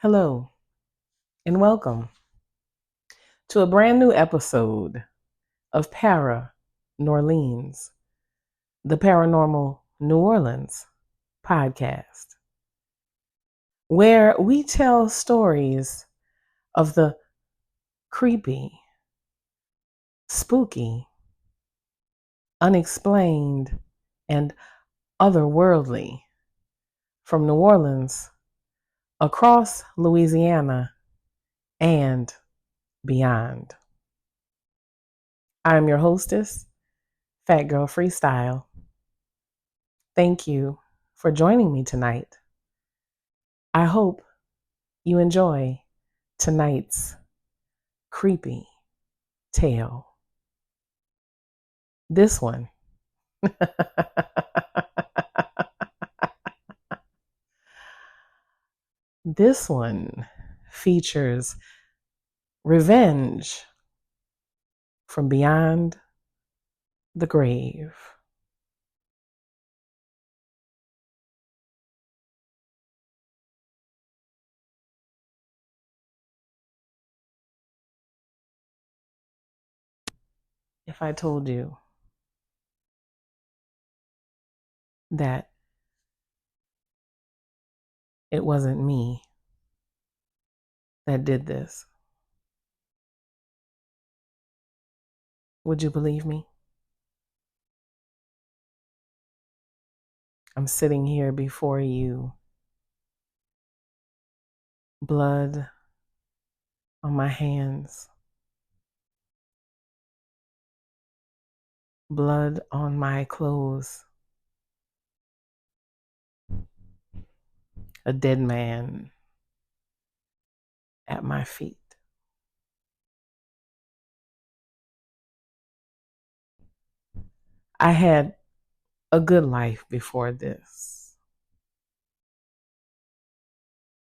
Hello, and welcome to a brand new episode of Para New Orleans, the Paranormal New Orleans podcast, where we tell stories of the creepy, spooky, unexplained, and otherworldly from New Orleans, across Louisiana, and beyond. I'm your hostess, Fat Girl Freestyle. Thank you for joining me tonight. I hope you enjoy tonight's creepy tale. This one. This one features revenge from beyond the grave. If I told you that it wasn't me that did this, would you believe me? I'm sitting here before you, blood on my hands, blood on my clothes, a dead man at my feet. I had a good life before this,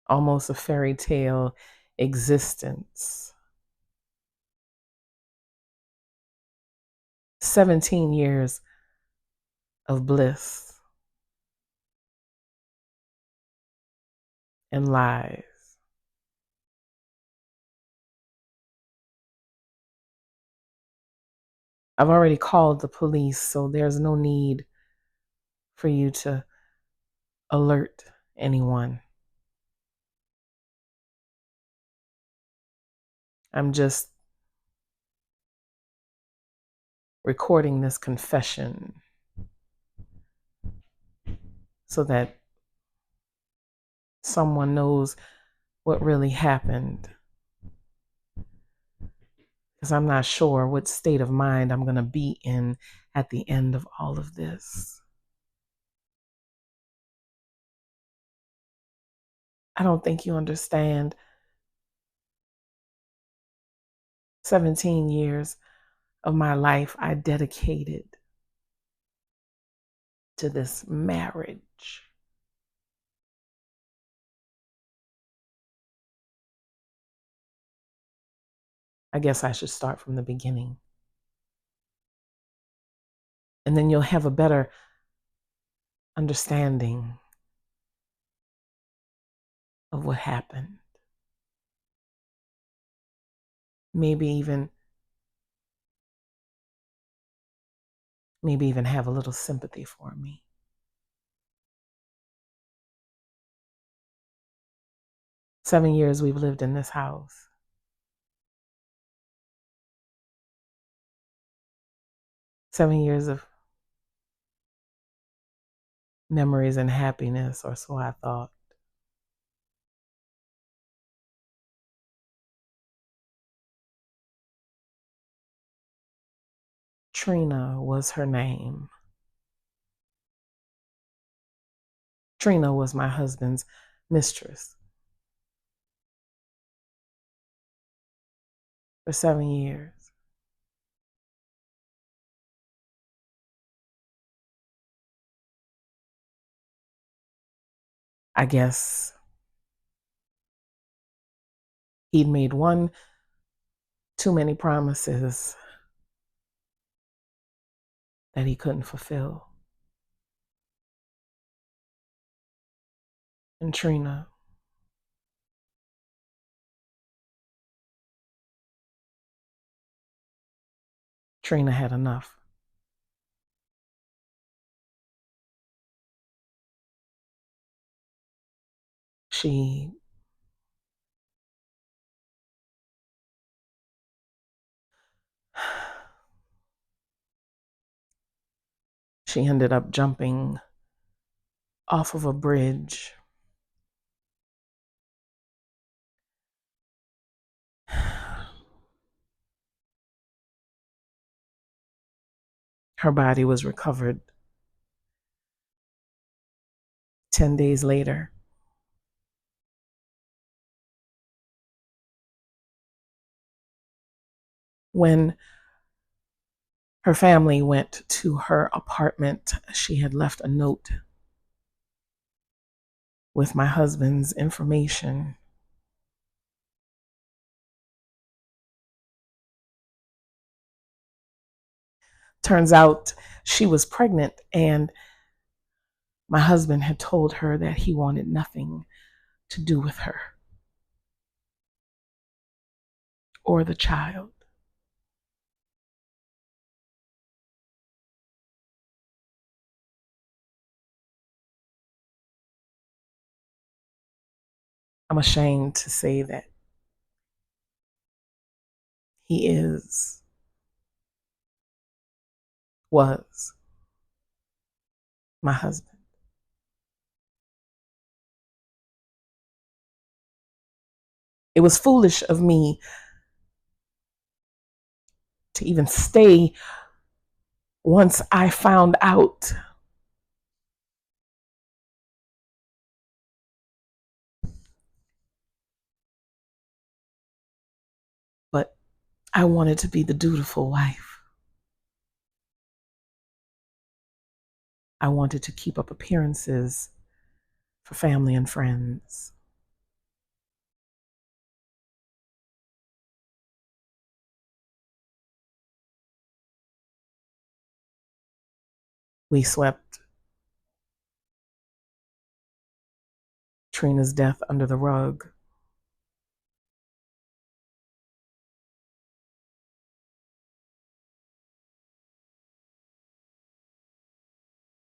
almost a fairy tale existence. 17 years of bliss and lies. I've already called the police, so there's no need for you to alert anyone. I'm just recording this confession so that someone knows what really happened. Because I'm not sure what state of mind I'm going to be in at the end of all of this. I don't think you understand. 17 years of my life I dedicated to this marriage. I guess I should start from the beginning. And then you'll have a better understanding of what happened. Maybe even have a little sympathy for me. Seven years we've lived in this house. 7 years of memories and happiness, or so I thought. Trina was her name. Trina was my husband's mistress for 7 years. I guess he'd made one too many promises that he couldn't fulfill. And Trina Trina had enough. She ended up jumping off of a bridge. Her body was recovered 10 days later. When her family went to her apartment, she had left a note with my husband's information. Turns out she was pregnant, and my husband had told her that he wanted nothing to do with her or the child. I'm ashamed to say that he was my husband. It was foolish of me to even stay once I found out. But I wanted to be the dutiful wife. I wanted to keep up appearances for family and friends. We swept Trina's death under the rug.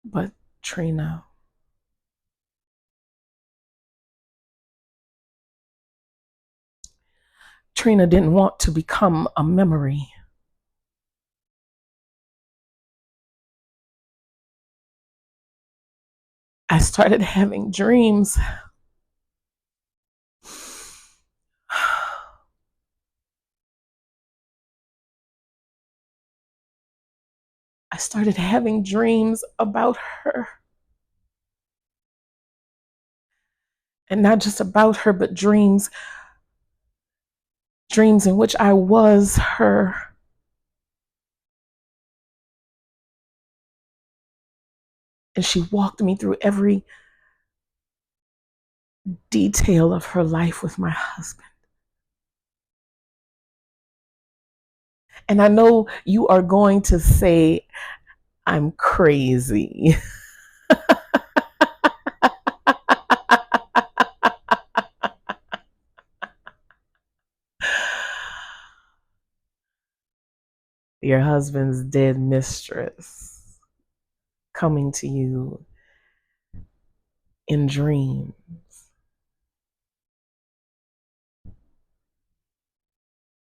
But Trina didn't want to become a memory. I started having dreams. I started having dreams about her. And not just about her, but dreams in which I was her. And she walked me through every detail of her life with my husband. And I know you are going to say I'm crazy. Your husband's dead mistress coming to you in dreams.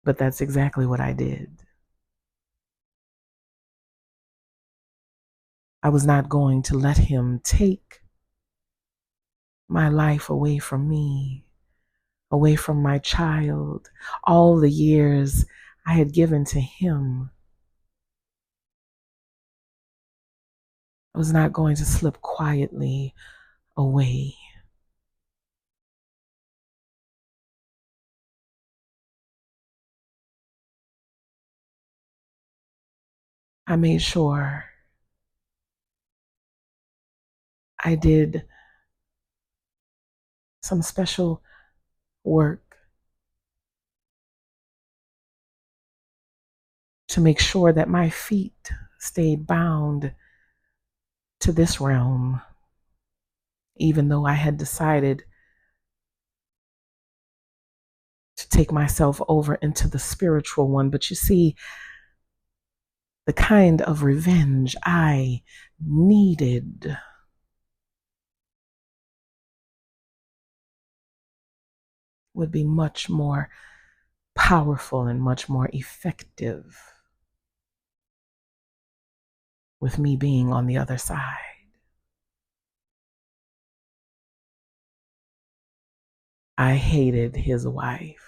But that's exactly what I did. I was not going to let him take my life away from me, away from my child, all the years I had given to him. I was not going to slip quietly away. I made sure I did some special work to make sure that my feet stayed bound to this realm, even though I had decided to take myself over into the spiritual one. But you see, the kind of revenge I needed. Would be much more powerful and much more effective with me being on the other side. I hated his wife.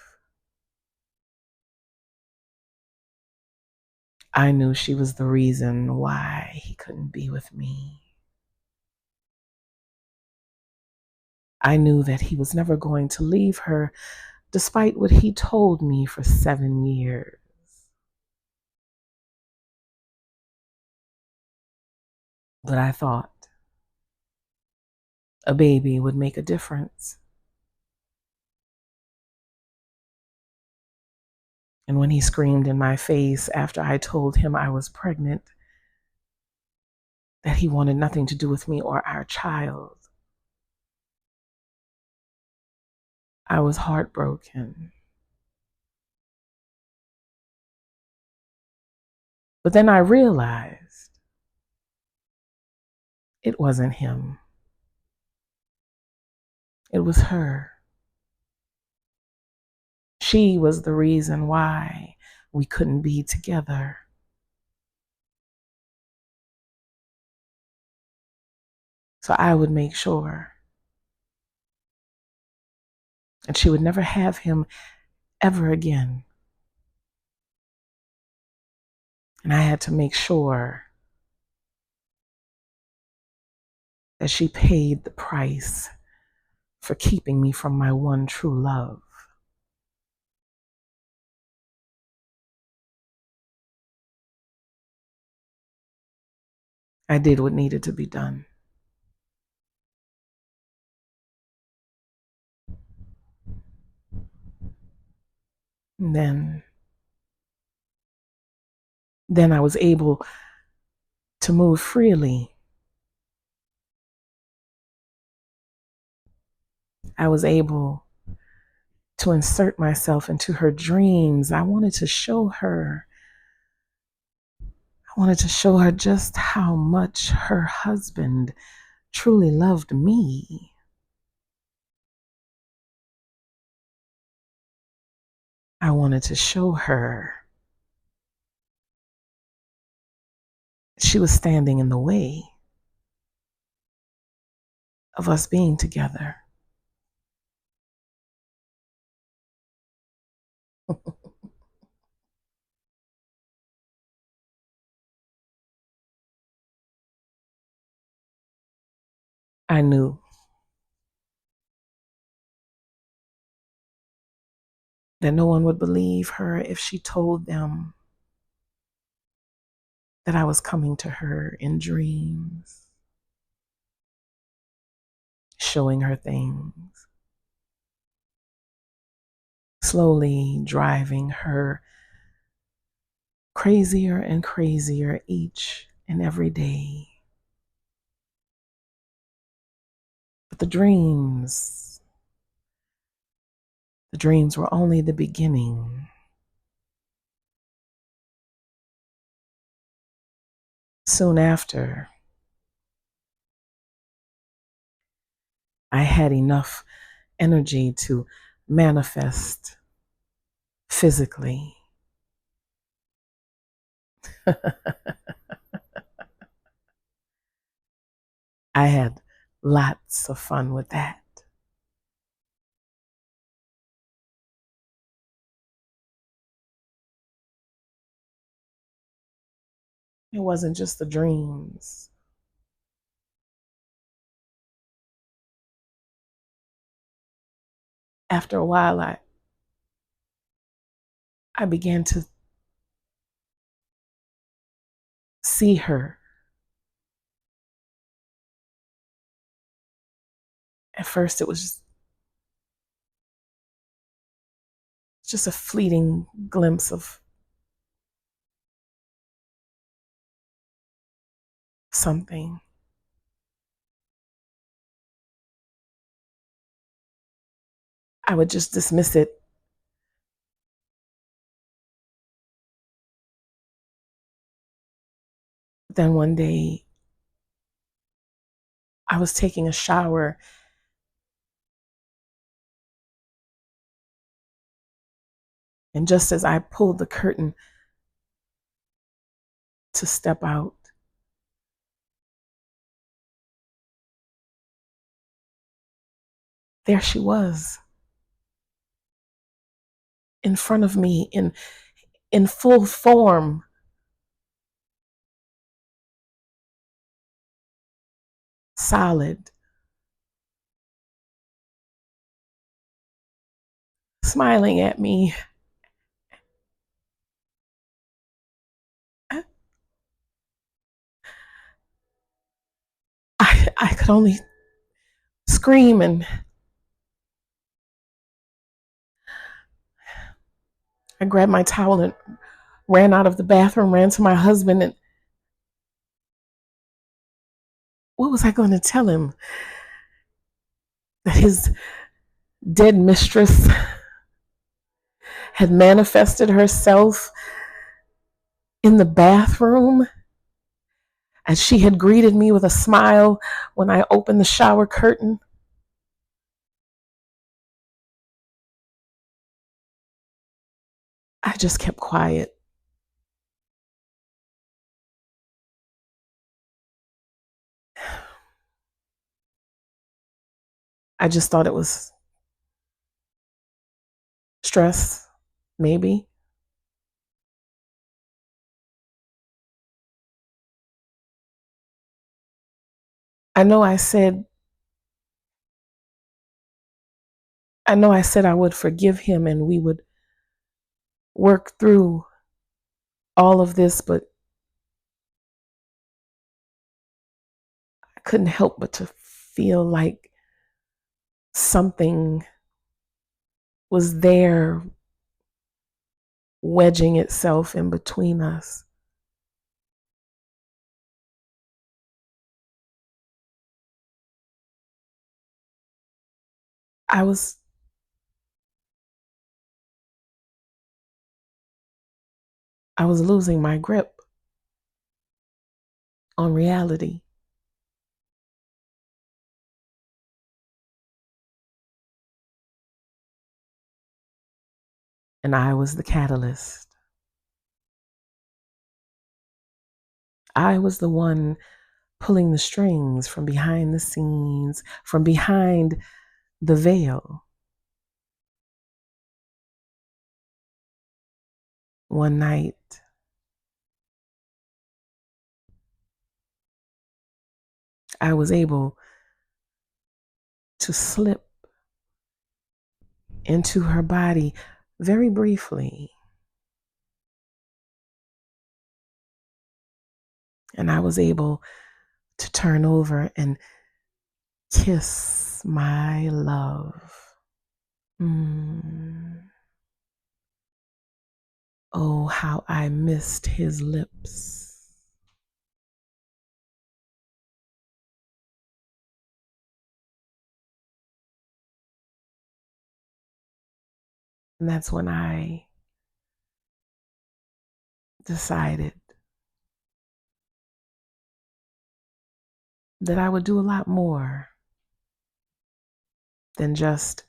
I knew she was the reason why he couldn't be with me. I knew that he was never going to leave her, despite what he told me for 7 years. But I thought a baby would make a difference. And when he screamed in my face after I told him I was pregnant, that he wanted nothing to do with me or our child, I was heartbroken. But then I realized it wasn't him. It was her. She was the reason why we couldn't be together. So I would make sure. And she would never have him ever again. And I had to make sure that she paid the price for keeping me from my one true love. I did what needed to be done. And then I was able to move freely. I was able to insert myself into her dreams. I wanted to show her just how much her husband truly loved me. I wanted to show her she was standing in the way of us being together. I knew that no one would believe her if she told them that I was coming to her in dreams, showing her things, slowly driving her crazier and crazier each and every day. But the dreams were only the beginning. Soon after, I had enough energy to manifest physically. I had lots of fun with that. It wasn't just the dreams. After a while, I began to see her. At first, it was just a fleeting glimpse of something. I would just dismiss it. Then one day, I was taking a shower, and just as I pulled the curtain to step out, there she was in front of me in full form, solid, smiling at me. I could only scream, and I grabbed my towel and ran out of the bathroom, ran to my husband, and what was I going to tell him? That his dead mistress had manifested herself in the bathroom, and she had greeted me with a smile when I opened the shower curtain. I just kept quiet. I just thought it was stress, maybe. I know I said I would forgive him and we would work through all of this, but I couldn't help but to feel like something was there wedging itself in between us. I was I was losing my grip on reality, and I was the catalyst. I was the one pulling the strings from behind the scenes, from behind the veil. One night, I was able to slip into her body very briefly, and I was able to turn over and kiss my love. Mm. Oh, how I missed his lips. And that's when I decided that I would do a lot more than just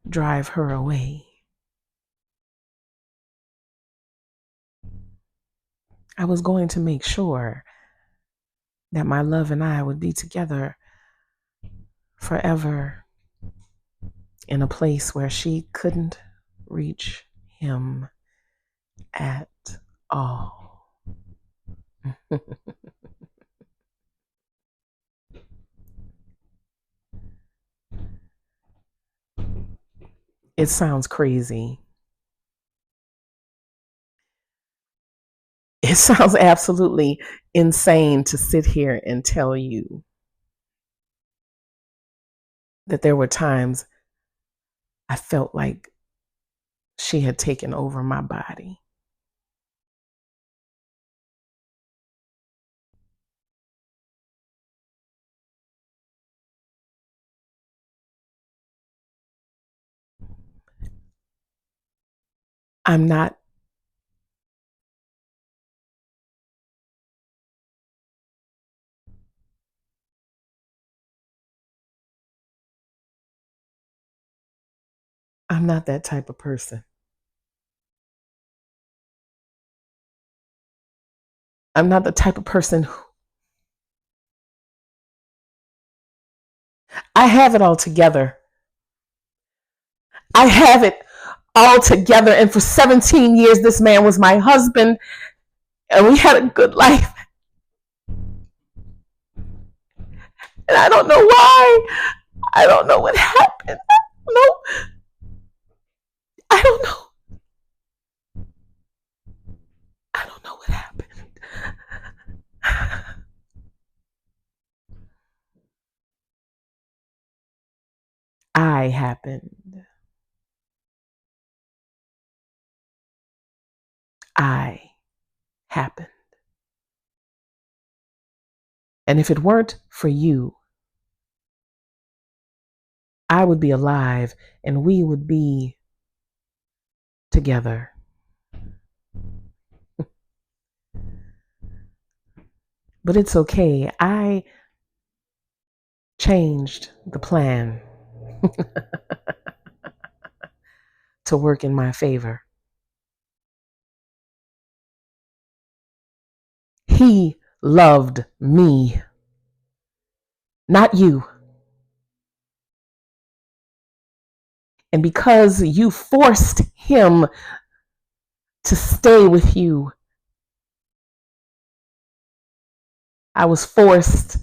drive her away. I was going to make sure that my love and I would be together forever in a place where she couldn't reach him at all. It sounds crazy. It sounds absolutely insane to sit here and tell you that there were times I felt like she had taken over my body. I'm not I'm not that type of person. I'm not the type of person who, I have it all together. I have it all together. And for 17 years, this man was my husband, and we had a good life. And I don't know why. I don't know what happened. No, I don't know. I don't know what happened. I happened. I happened. And if it weren't for you, I would be alive and we would be together. But it's okay. I changed the plan to work in my favor. He loved me, not you. And because you forced him to stay with you, I was forced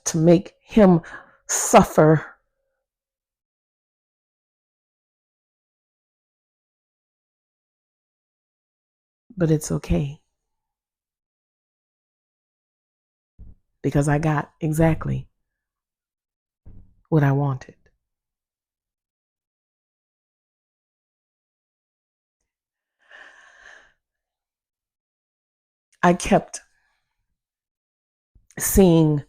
to make him suffer. But it's okay because I got exactly what I wanted. I kept seeing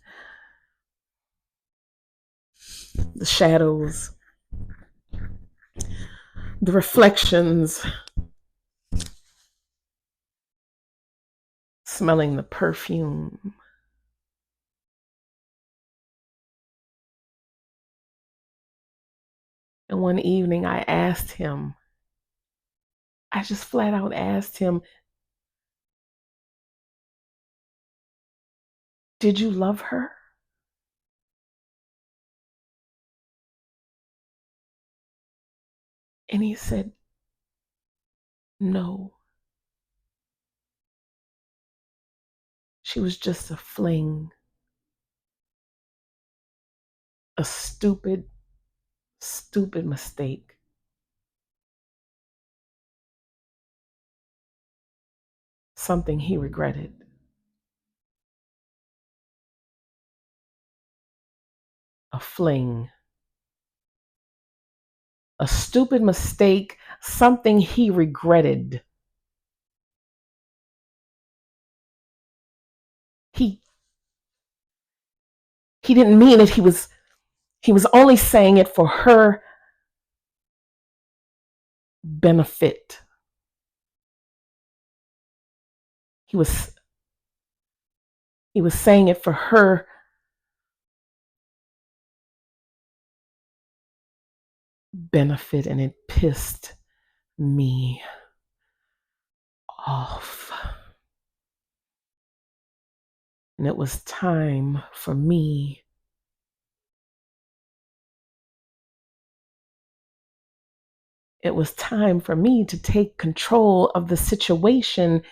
the shadows, the reflections, smelling the perfume. And one evening I just flat out asked him, "Did you love her?" And he said, "No. She was just a fling, a stupid, stupid mistake." Something he regretted. A fling, a stupid mistake, something he regretted. He he didn't mean it. He was only saying it for her benefit. He was he was saying it for her benefit, and it pissed me off. And it was time for me to take control of the situation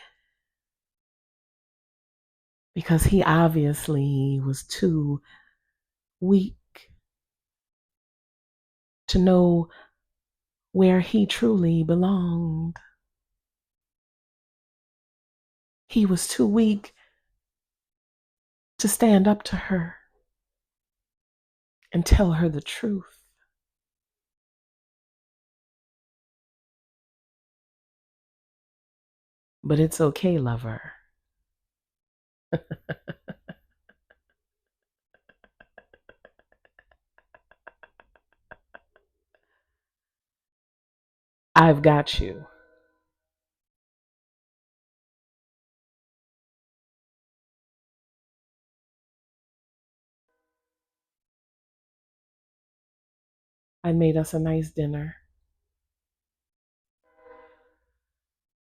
because he obviously was too weak to know where he truly belonged. He was too weak to stand up to her and tell her the truth. But it's okay, lover. I've got you. I made us a nice dinner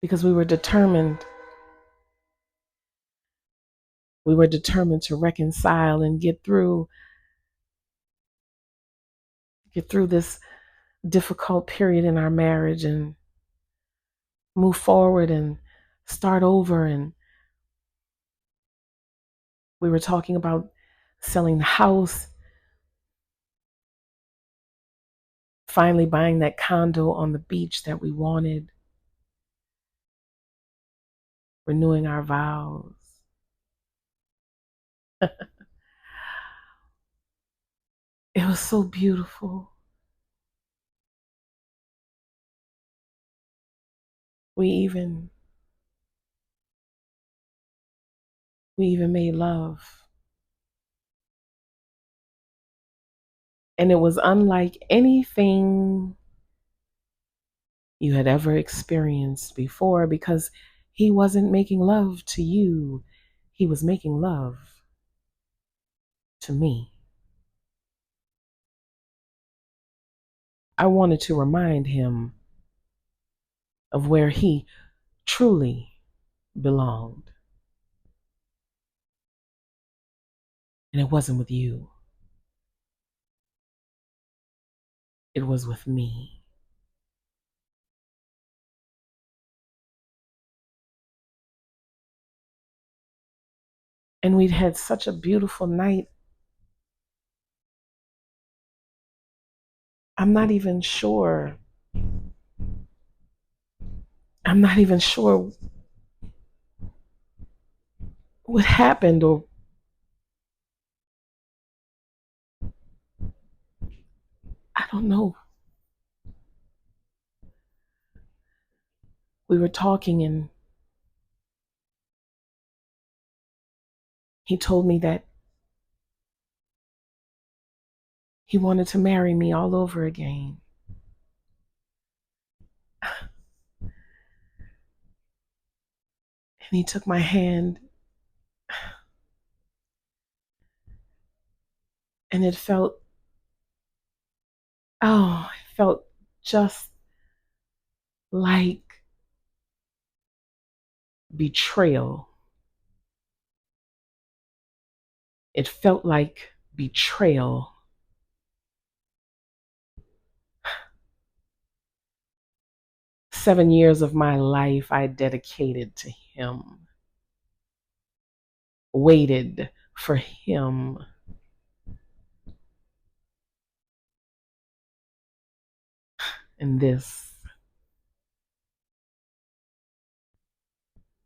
because we were determined. We were determined to reconcile and get through this difficult period in our marriage and move forward and start over. And we were talking about selling the house, finally buying that condo on the beach that we wanted, renewing our vows. It was so beautiful. We even made love. And it was unlike anything you had ever experienced before because he wasn't making love to you. He was making love to me. I wanted to remind him of where he truly belonged. And it wasn't with you, it was with me. And we'd had such a beautiful night. I'm not even sure. I'm not even sure what happened, or I don't know. We were talking and he told me that he wanted to marry me all over again. And he took my hand, and it felt just like betrayal. It felt like betrayal. Seven years of my life I dedicated to him, waited for him. And this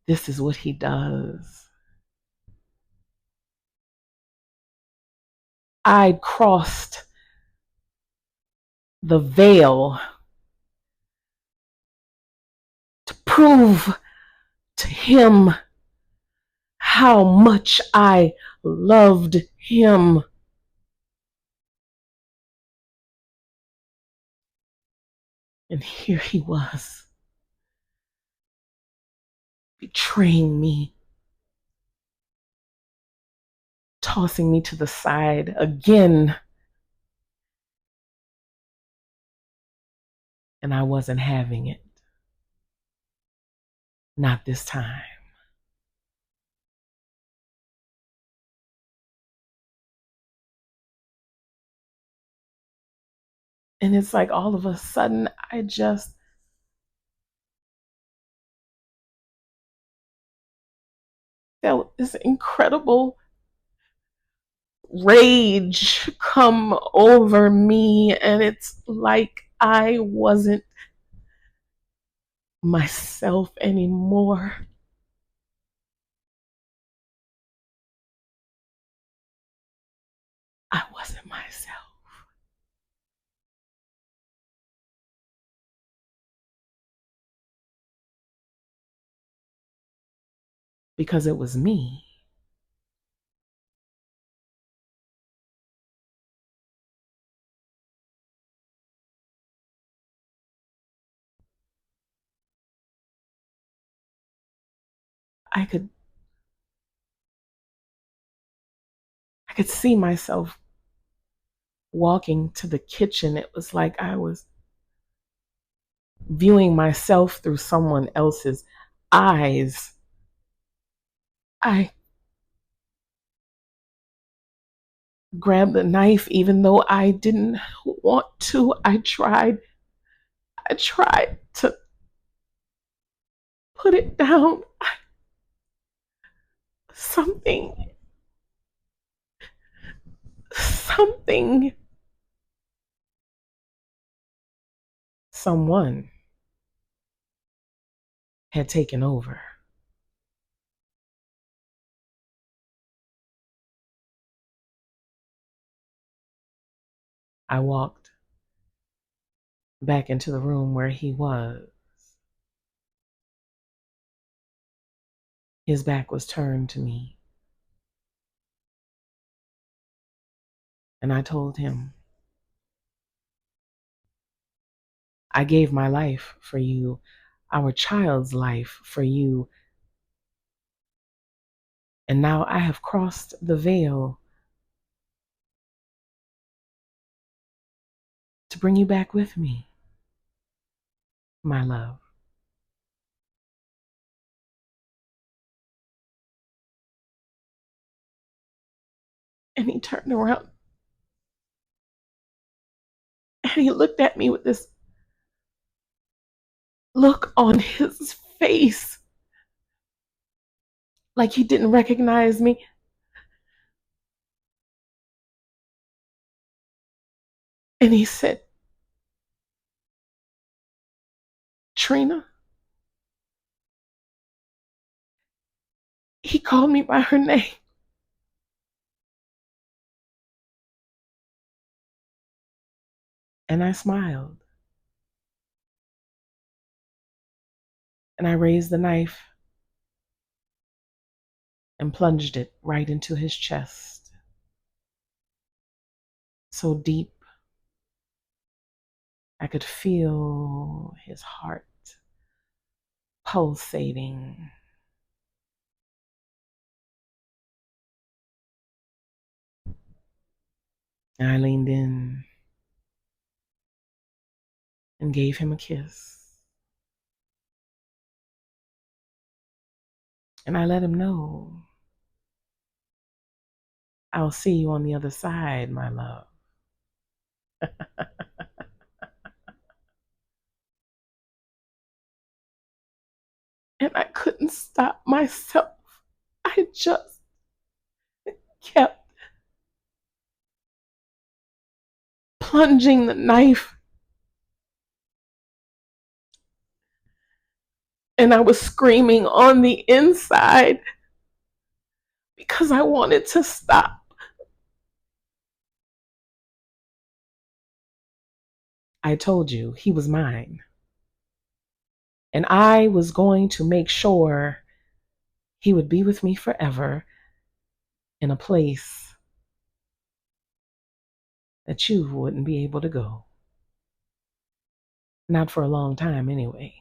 is what he does. I crossed the veil to prove to him how much I loved him. And here he was, betraying me, tossing me to the side again. And I wasn't having it. Not this time. And it's like all of a sudden, I just felt this incredible rage come over me. And it's like I wasn't myself anymore. I wasn't myself. Because it was me. I could see myself walking to the kitchen, it was like I was viewing myself through someone else's eyes. I grabbed the knife even though I didn't want to. I tried to put it down. Something, something, someone had taken over. I walked back into the room where he was. His back was turned to me. And I told him, I gave my life for you, our child's life for you. And now I have crossed the veil to bring you back with me, my love. And he turned around and he looked at me with this look on his face like he didn't recognize me. And he said, Trina? He called me by her name. And I smiled. And I raised the knife and plunged it right into his chest. So deep, I could feel his heart pulsating. And I leaned in and gave him a kiss. And I let him know, I'll see you on the other side, my love. And I couldn't stop myself. I just kept plunging the knife. And I was screaming on the inside because I wanted to stop. I told you he was mine. And I was going to make sure he would be with me forever in a place that you wouldn't be able to go. Not for a long time, anyway.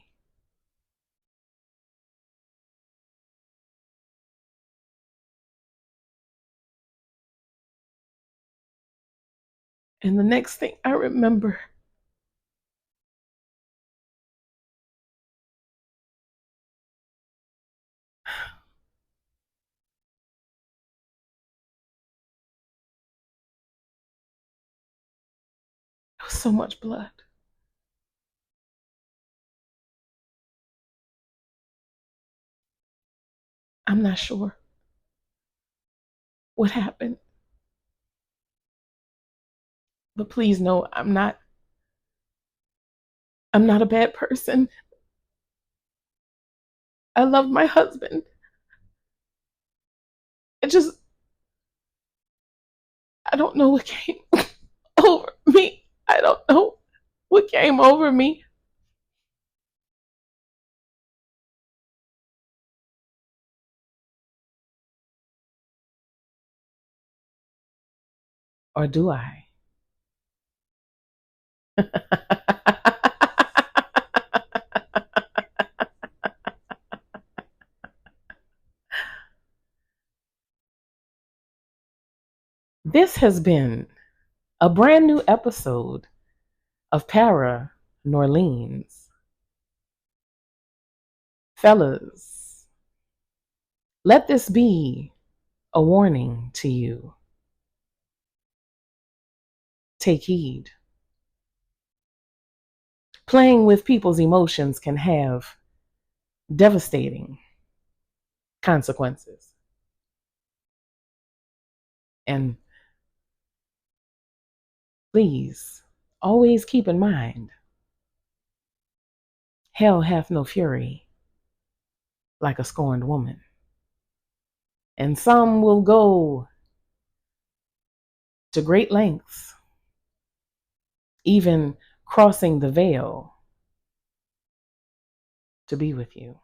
And the next thing I remember, there was so much blood. I'm not sure what happened. But please know I'm not a bad person. I love my husband. It just, I don't know what came over me. I don't know what came over me. Or do I? This has been a brand new episode of Para Norleans. Fellas, let this be a warning to you. Take heed. Playing with people's emotions can have devastating consequences. And please, always keep in mind, hell hath no fury like a scorned woman. And some will go to great lengths, even crossing the veil to be with you.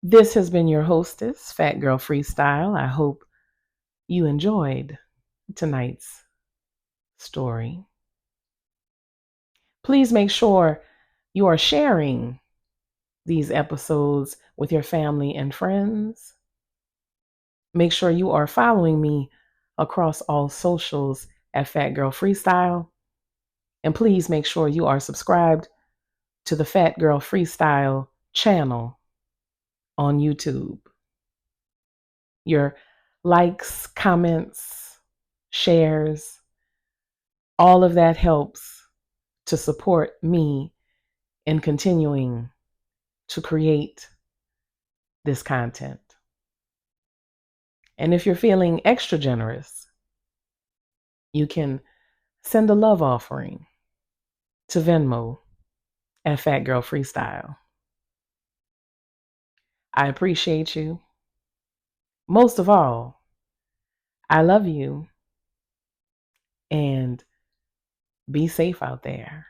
This has been your hostess, Fat Girl Freestyle. I hope you enjoyed tonight's story. Please make sure you are sharing these episodes with your family and friends. Make sure you are following me across all socials at Fat Girl Freestyle. And please make sure you are subscribed to the Fat Girl Freestyle channel on YouTube. Your likes, comments, shares, all of that helps to support me in continuing to create this content. And if you're feeling extra generous, you can send a love offering to Venmo at Fat Girl Freestyle. I appreciate you. Most of all, I love you, and be safe out there.